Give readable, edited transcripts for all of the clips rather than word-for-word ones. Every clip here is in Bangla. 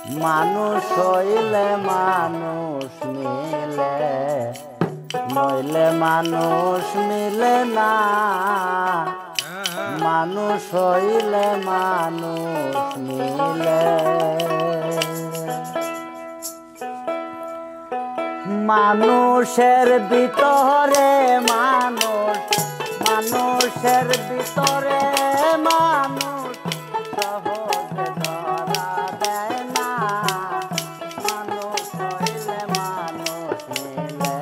মানুষ হইলে মানুষ মিলে, নইলে মানুষ মিলে না। মানুষ হইলে মানুষ মিলে। মানুষের ভিতরে মানুষ, মানুষের ভিতরে মানুষ সহজে ধরা দেয় না। মানুষ হইলে মানুষ মিলে,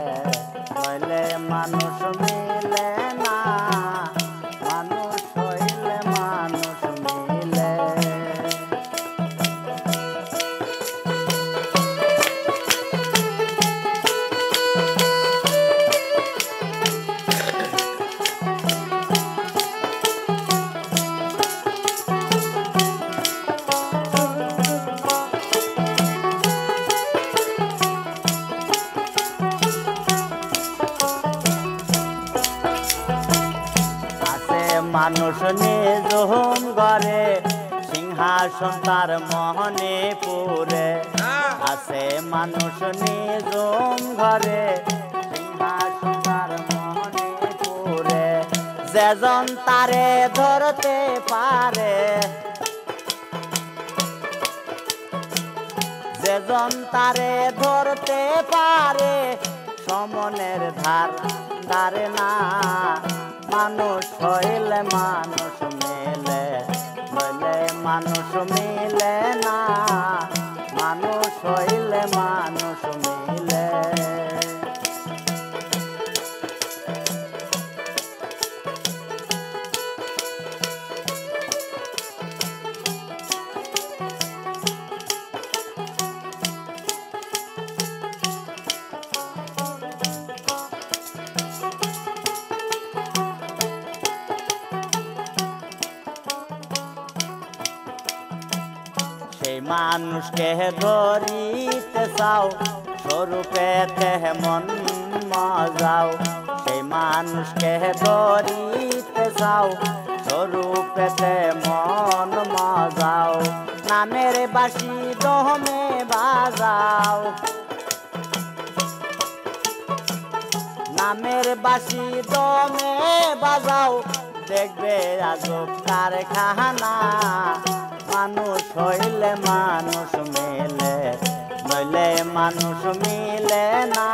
নইলে মানুষ মিলে না। মানুষ হইলে মানুষ মিলে। মানুষ নিজম ঘরে, সিংহাসন তার মহনে পুরে। আছে মানুষ নিজম ঘরে, সিংহাসন তার মহনে পুরে। যেজন তারে ধরতে পারে, যেজন তারে ধরতে পারে, সমনের ধার ধারে না। মানুষ হইলে মানুষ মিলে, নইলে মানুষ মিলে না। মানুষ হইলে মানুষ মিলে। সেই মানুষকে ধরিতে চাও, স্বরূপেতে মন মজাও। সেই মানুষকে ধরিতে চাও, স্বরূপেতে মন মজাও। নামের বাঁশি দমে বাজাও, নামের বাঁশি দমে বাজাও। দেখবে আজব কারখানা। মানুষ হইলে মানুষ মিলে, নইলে মানুষ মিলে না।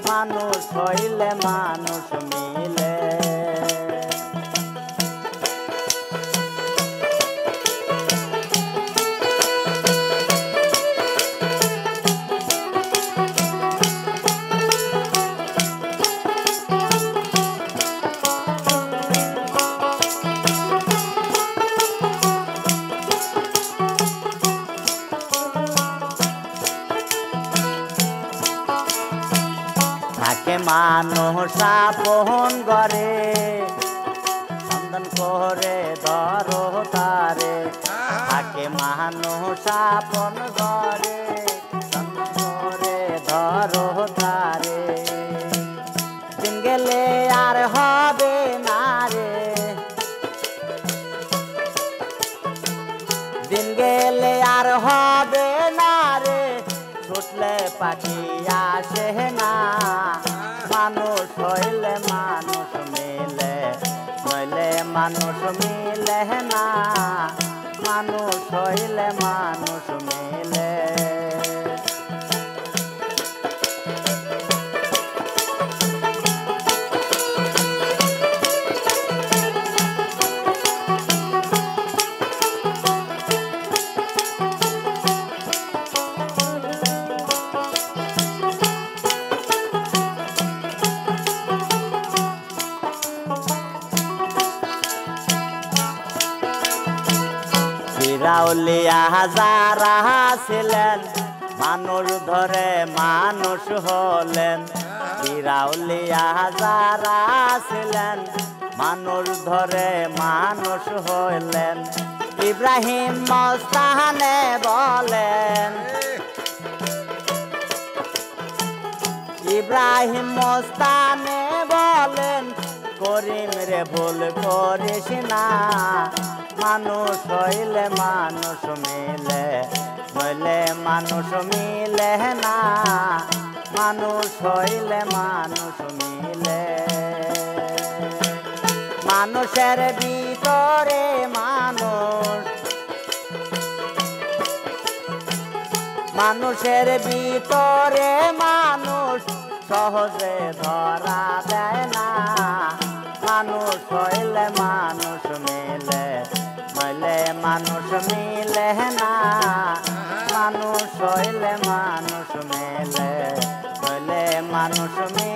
মানুষ হইলে মানুষ মিলে। থাকে মানুষ আপন ঘরে, সন্ধান করে ধরো তারে। থাকে মানুষ আপন ঘরে, সন্ধান করে ধরো তারে। দিন গেলে আর হবে না রে, দিন গেলে আর হবে না রে। ছুটলে পাখি আসে না। মানুষ হইলে মানুষ মিলে, নইলে মানুষ মিলে না। মানুষ হইলে মানুষ মিলে। ফিরাউলিয়া যারা ছিলেন, মানুষ ধরে মানুষ হলেন। ফিরাউলিয়া যারা ছিলেন, মানুষ ধরে মানুষ হইলেন। ইব্রাহিম মস্তানে বলেন, ইব্রাহিম মস্তানে বলেন, করিম রে ভুল করিস না। মানুষ হইলে মানুষ মিলে, নইলে মানুষ মিলে না, মানুষ হইলে মানুষ মিলে। মানুষের ভিতরে মানুষ, মানুষের ভিতরে মানুষ সহজে ধরা দেয় না। মানুষ হইলে মানুষ মিলে, নইলে মানুষ মিলে না। মানুষ হইলে মানুষ মিলে, নইলে মানুষ মিলে।